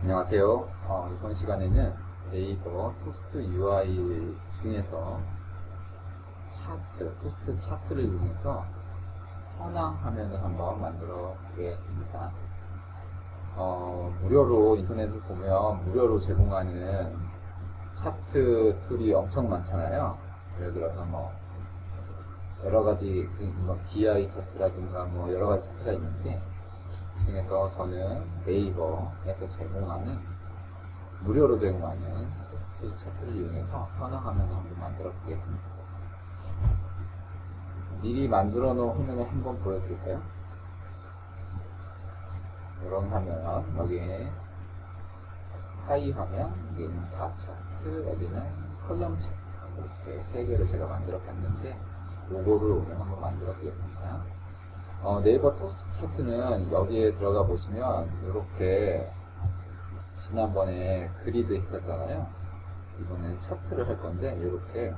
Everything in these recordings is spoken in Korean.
안녕하세요. 이번 시간에는 네이버 토스트 UI 중에서 토스트 차트를 이용해서 현황 화면을 한번 만들어 보겠습니다. 무료로 인터넷을 보면 무료로 제공하는 차트 툴이 엄청 많잖아요. 예를 들어서 여러 가지 DI 차트라든가 여러 가지 차트가 있는데, 그 중에서 저는 네이버에서 제공하는 무료로 제공하는 토스트 차트를 이용해서 현황 화면을 한번 만들어 보겠습니다. 미리 만들어 놓은 화면을 한번 보여드릴까요? 이런 화면, 여기에 하이 화면, 여기는 바 차트, 여기는 컬럼 차트, 이렇게 세 개를 제가 만들어 봤는데 요거를 오늘 한번 만들어 보겠습니다. 네이버 토스트 차트는 여기에 들어가 보시면 이렇게 지난번에 그리드 했었잖아요. 이번에는 차트를 할 건데 이렇게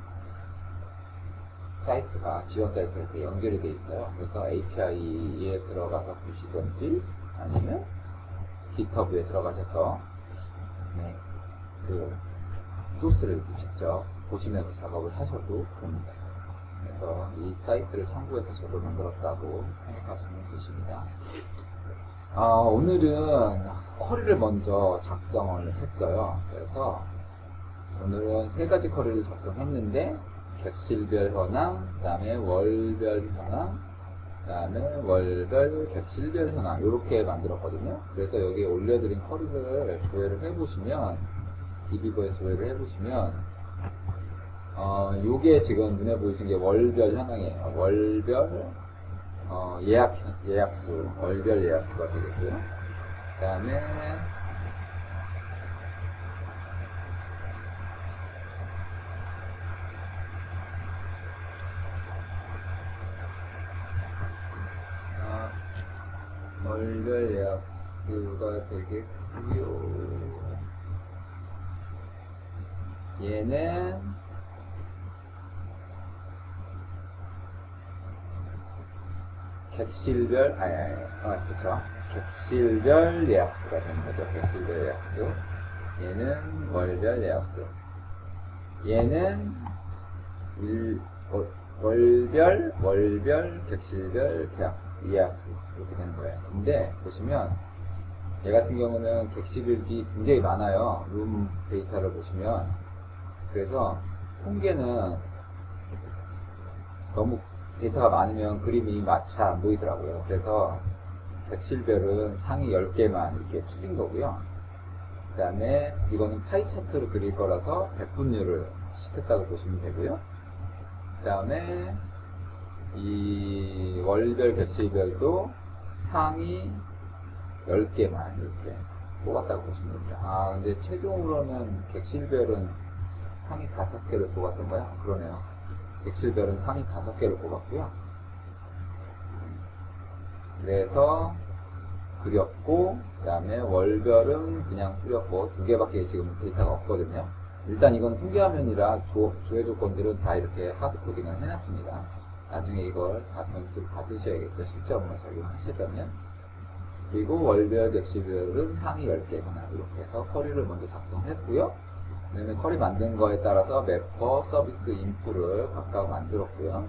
사이트가 지원 사이트가 이렇게 연결이 돼 있어요. 그래서 API에 들어가서 보시든지 아니면 GitHub에 들어가셔서 그 소스를 이렇게 직접 보시면서 작업을 하셔도 됩니다. 그래서 이 사이트를 참고해서 저도 만들었다고 생각하시면 되십니다. 오늘은 쿼리를 먼저 작성을 했어요. 그래서 오늘은 세 가지 쿼리를 작성했는데, 객실별 현황, 그 다음에 월별 현황, 그 다음에 월별 객실별 현황, 이렇게 만들었거든요. 그래서 여기에 올려드린 쿼리를 조회를 해보시면, DB버에 조회를 해보시면 요게 지금 눈에 보이시는 게 월별 현황이에요. 월별 예약수, 월별 예약수가 되겠고요. 그 다음에 월별 예약수가 되겠고요. 얘는 객실별, 그쵸. 객실별 예약수가 되는 거죠. 객실별 예약수. 얘는 월별 예약수. 얘는 월별, 객실별 예약수. 이렇게 되는 거예요. 근데, 보시면, 얘 같은 경우는 객실별이 굉장히 많아요. 룸 데이터를 보시면. 그래서, 통계는 너무 데이터가 많으면 그림이 잘 안 보이더라고요. 그래서 객실별은 상위 10개만 이렇게 줄인 거고요. 그 다음에 이거는 파이 차트로 그릴 거라서 배분율을 시켰다고 보시면 되고요. 그 다음에 이 월별 객실별도 상위 10개만 이렇게 뽑았다고 보시면 됩니다. 근데 최종으로는 객실별은 상위 5개를 뽑았던가요? 그러네요. 객실별은 상위 5개를 뽑았고요. 그래서 그렸고, 그 다음에 월별은 그냥 뿌렸고, 2개밖에 지금 데이터가 없거든요. 일단 이건 통계화면이라 조회 조건들은 다 이렇게 하드 코딩을 해놨습니다. 나중에 이걸 다 변수를 받으셔야겠죠. 실제업무를 적용하시려면. 그리고 월별 객실별은 상위 10개구나. 이렇게 해서 쿼리를 먼저 작성했고요. 그 다음에 쿼리 만든 거에 따라서 맵퍼, 서비스, 인프를 각각 만들었고요.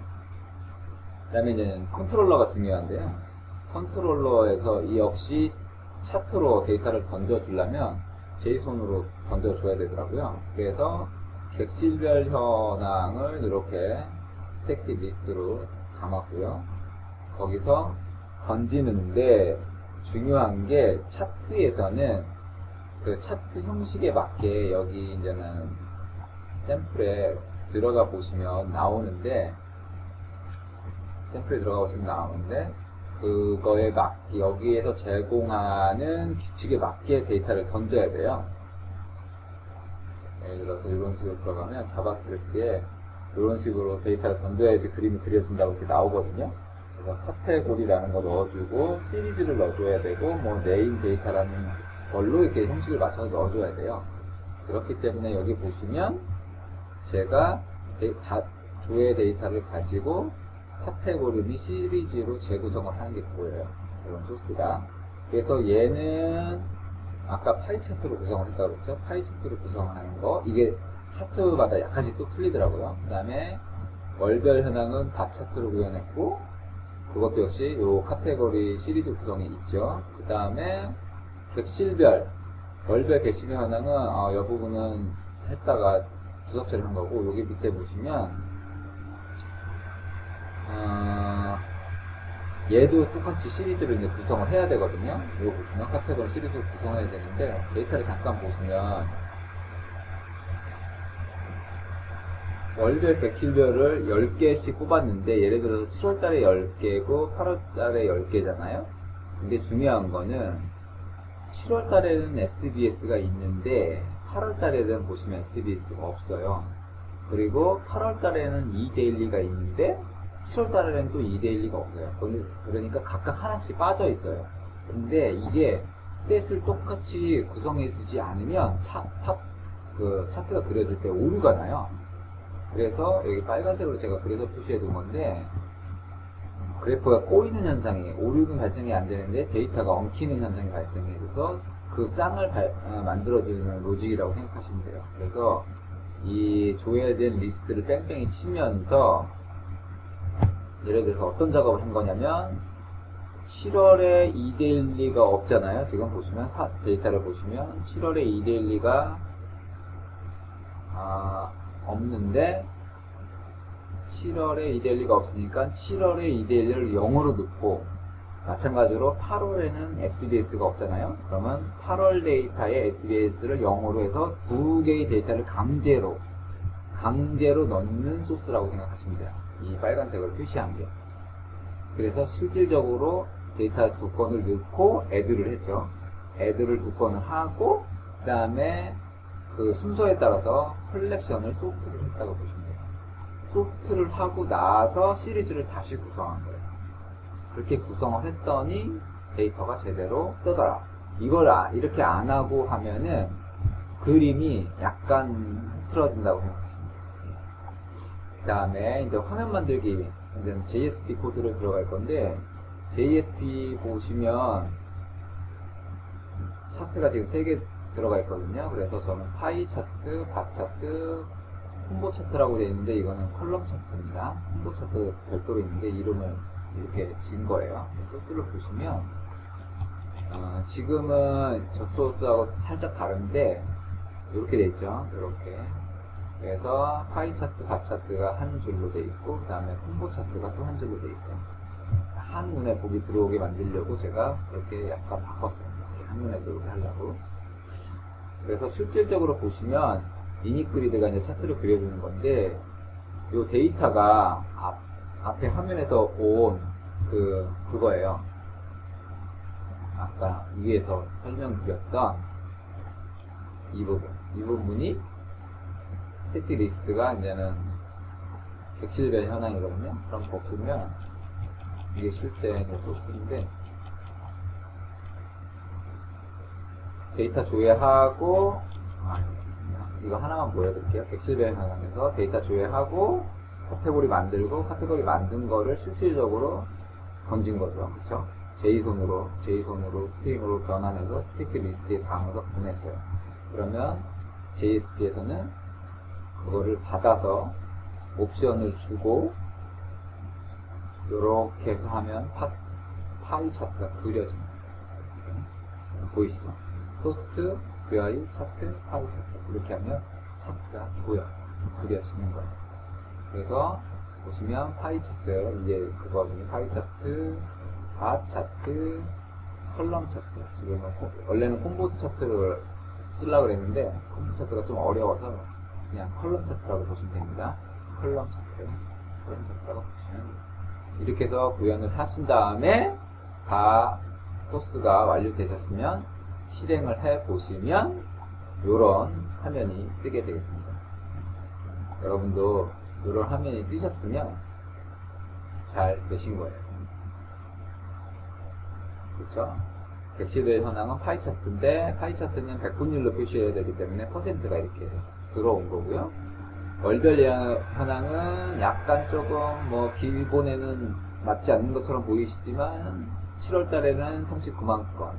그 다음에 이제 컨트롤러가 중요한데요. 컨트롤러에서 이 역시 차트로 데이터를 던져주려면 JSON으로 던져줘야 되더라고요. 그래서 객실별 현황을 이렇게 스택 리스트로 담았고요. 거기서 던지는데 중요한 게 차트에서는 그 차트 형식에 맞게 여기 이제는 샘플에 들어가 보시면 나오는데, 그거에 맞게 여기에서 제공하는 규칙에 맞게 데이터를 던져야 돼요. 예를 들어서 이런 식으로 들어가면 자바스크립트에 이런 식으로 데이터를 던져야지 그림이 그려진다고 이렇게 나오거든요. 그래서 카테고리라는 거 넣어주고 시리즈를 넣어줘야 되고 네임 데이터라는 걸로 이렇게 형식을 맞춰서 넣어줘야 돼요. 그렇기 때문에 여기 보시면 제가 조회 데이터를 가지고 카테고리 및 시리즈로 재구성을 하는 게 보여요. 이런 소스가. 그래서 얘는 아까 파이 차트로 구성을 했다고 그랬죠? 파이 차트로 구성하는 거, 이게 차트마다 약간씩 또 틀리더라고요. 그 다음에 월별 현황은 바 차트로 구현했고, 그것도 역시 요 카테고리 시리즈 구성이 있죠. 그 다음에 객실별, 월별 객실 현황은 이 부분은 했다가 주석 처리한 거고, 여기 밑에 보시면 얘도 똑같이 시리즈로 이제 구성을 해야 되거든요. 이거 보시면 카테고리 시리즈로 구성해야 되는데, 데이터를 잠깐 보시면 월별 객실별을 10개씩 뽑았는데, 예를 들어서 7월달에 10개고 8월달에 10개잖아요. 근데 중요한 거는 7월달에는 SBS가 있는데 8월달에는 보시면 SBS가 없어요. 그리고 8월달에는 이데일리가 있는데 7월달에는 또 이데일리가 없어요. 그러니까 각각 하나씩 빠져 있어요. 근데 이게 셋을 똑같이 구성해 두지 않으면 차트가 그려질 때 오류가 나요. 그래서 여기 빨간색으로 제가 그려서 표시해 둔 건데, 그래프가 꼬이는 현상이, 오류는 발생이 안 되는데 데이터가 엉키는 현상이 발생해서 그 쌍을 만들어주는 로직이라고 생각하시면 돼요. 그래서 이 조회된 리스트를 뺑뺑이 치면서, 예를 들어서 어떤 작업을 한 거냐면, 7월에 2대1리가 없잖아요. 지금 보시면, 데이터를 보시면 7월에 2대1리가 없는데, 7월에 2대1리가 없으니까 7월에 2대1리를 0으로 넣고, 마찬가지로 8월에는 SBS가 없잖아요. 그러면 8월 데이터에 SBS를 0으로 해서 두 개의 데이터를 강제로 넣는 소스라고 생각하시면 돼요. 이 빨간색을 표시한 게. 그래서 실질적으로 데이터 두 건을 넣고 애드를 했죠. 애드를 두 건을 하고, 그 다음에 그 순서에 따라서 컬렉션을 소프트를 했다고 보시면 돼요. 소프트를 하고 나서 시리즈를 다시 구성한 거예요. 그렇게 구성을 했더니 데이터가 제대로 뜨더라. 이걸 이렇게 안 하고 하면은 그림이 약간 흐트러진다고 생각하시면 돼요. 그 다음에 이제 화면 만들기, 이제 JSP 코드를 들어갈 건데, JSP 보시면 차트가 지금 3개 들어가 있거든요. 그래서 저는 파이 차트, 바 차트, 콤보 차트라고 되어 있는데, 이거는 컬럼 차트입니다. 콤보 차트 별도로 있는데 이름을 이렇게 지은 거예요. 소스를 보시면 지금은 저 소스하고 살짝 다른데 이렇게 되어 있죠. 이렇게. 그래서 파이 차트, 바 차트가 한 줄로 되어 있고, 그 다음에 콤보 차트가 또 한 줄로 되어 있어요. 한눈에 보기 들어오게 만들려고 제가 이렇게 약간 바꿨어요. 한눈에 들어오게 하려고. 그래서 실질적으로 보시면 이니그리드가 이제 차트를 그려주는 건데, 이 데이터가 앞에 화면에서 온 그거예요. 아까 위에서 설명드렸던 이 부분이 스태틱 리스트가 이제는 객실별 현황이거든요. 그럼 보시면 이게 실제 소스인데, 데이터 조회하고, 이거 하나만 보여드릴게요. 객실별 현황에서 데이터 조회하고 카테고리 만들고, 카테고리 만든 거를 실질적으로 던진 거죠. 그쵸? JSON으로 스트링으로 변환해서 스태틱 리스트에 담아서 보냈어요. 그러면 JSP에서는 그거를 받아서 옵션을 주고, 이렇게 해서 하면 파이 차트가 그려집니다. 보이시죠? 소스트, QI, 차트, 파이 차트. 이렇게 하면 차트가 그려지는 거예요. 그래서 보시면 파이 차트, 이제 그거는 파이 차트, 바 차트, 컬럼 차트. 지금 원래는 콤보 차트를 쓰려고 그랬는데 콤보 차트가 좀 어려워서 그냥 컬럼 차트라고 보시면 됩니다. 컬럼 차트라고 보시면 이렇게 해서 구현을 하신 다음에 다 소스가 완료되셨으면 실행을 해 보시면 이런 화면이 뜨게 되겠습니다. 여러분도 이런 화면이 뜨셨으면 잘 되신 거예요. 그렇죠? 객실별 현황은 파이 차트인데, 파이 차트는 백분율로 표시해야 되기 때문에 퍼센트가 이렇게 들어온 거고요. 월별 현황은 약간 조금 기본에는 맞지 않는 것처럼 보이시지만 7월 달에는 39만 건,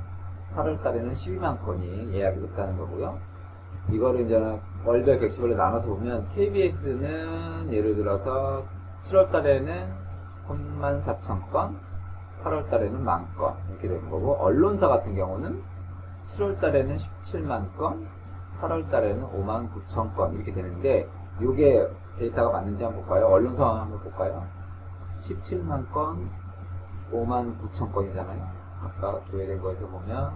8월 달에는 12만 건이 예약이 됐다는 거고요. 이거를 이제 월별 객실별로 나눠서 보면 KBS는 예를 들어서 7월 달에는 34,000건, 8월 달에는 10,000건 이렇게 되는 거고, 언론사 같은 경우는 7월 달에는 17만 건, 8월 달에는 59,000건 이렇게 되는데, 이게 데이터가 맞는지 한번 볼까요? 언론사 한번 볼까요? 17만 건, 59,000건이잖아요. 아까 조회된 거에서 보면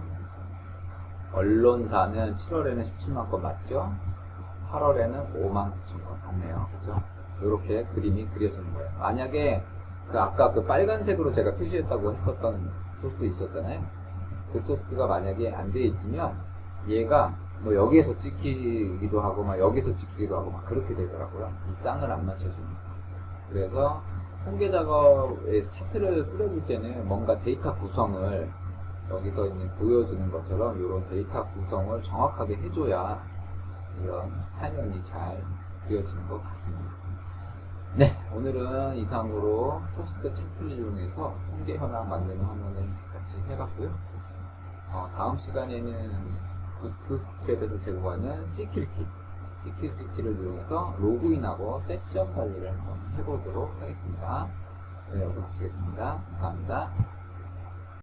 언론사는 7월에는 17만 건 맞죠? 8월에는 59,000건 맞네요. 그죠? 이렇게 그림이 그려지는 거예요. 만약에 아까 그 빨간색으로 제가 표시했다고 했었던 소스 있었잖아요. 그 소스가 만약에 안 돼 있으면 얘가 뭐 여기에서 찍히기도 하고 막 여기서 찍히기도 하고 막 그렇게 되더라고요. 이 쌍을 안 맞춰줍니다. 그래서 통계 작업에 차트를 꾸려줄 때는 뭔가 데이터 구성을 여기서 이제 보여주는 것처럼 이런 데이터 구성을 정확하게 해줘야 이런 화면이 잘 그려지는 것 같습니다. 네, 오늘은 이상으로 토스트 차트를 이용해서 통계 현황 만드는 화면을 같이 해봤고요. 다음 시간에는 굿스트랩에서 제공하는 시큐리티를 이용해서 로그인하고 세션 관리를 한번 해보도록 하겠습니다. 네, 여기서 마치겠습니다. 감사합니다.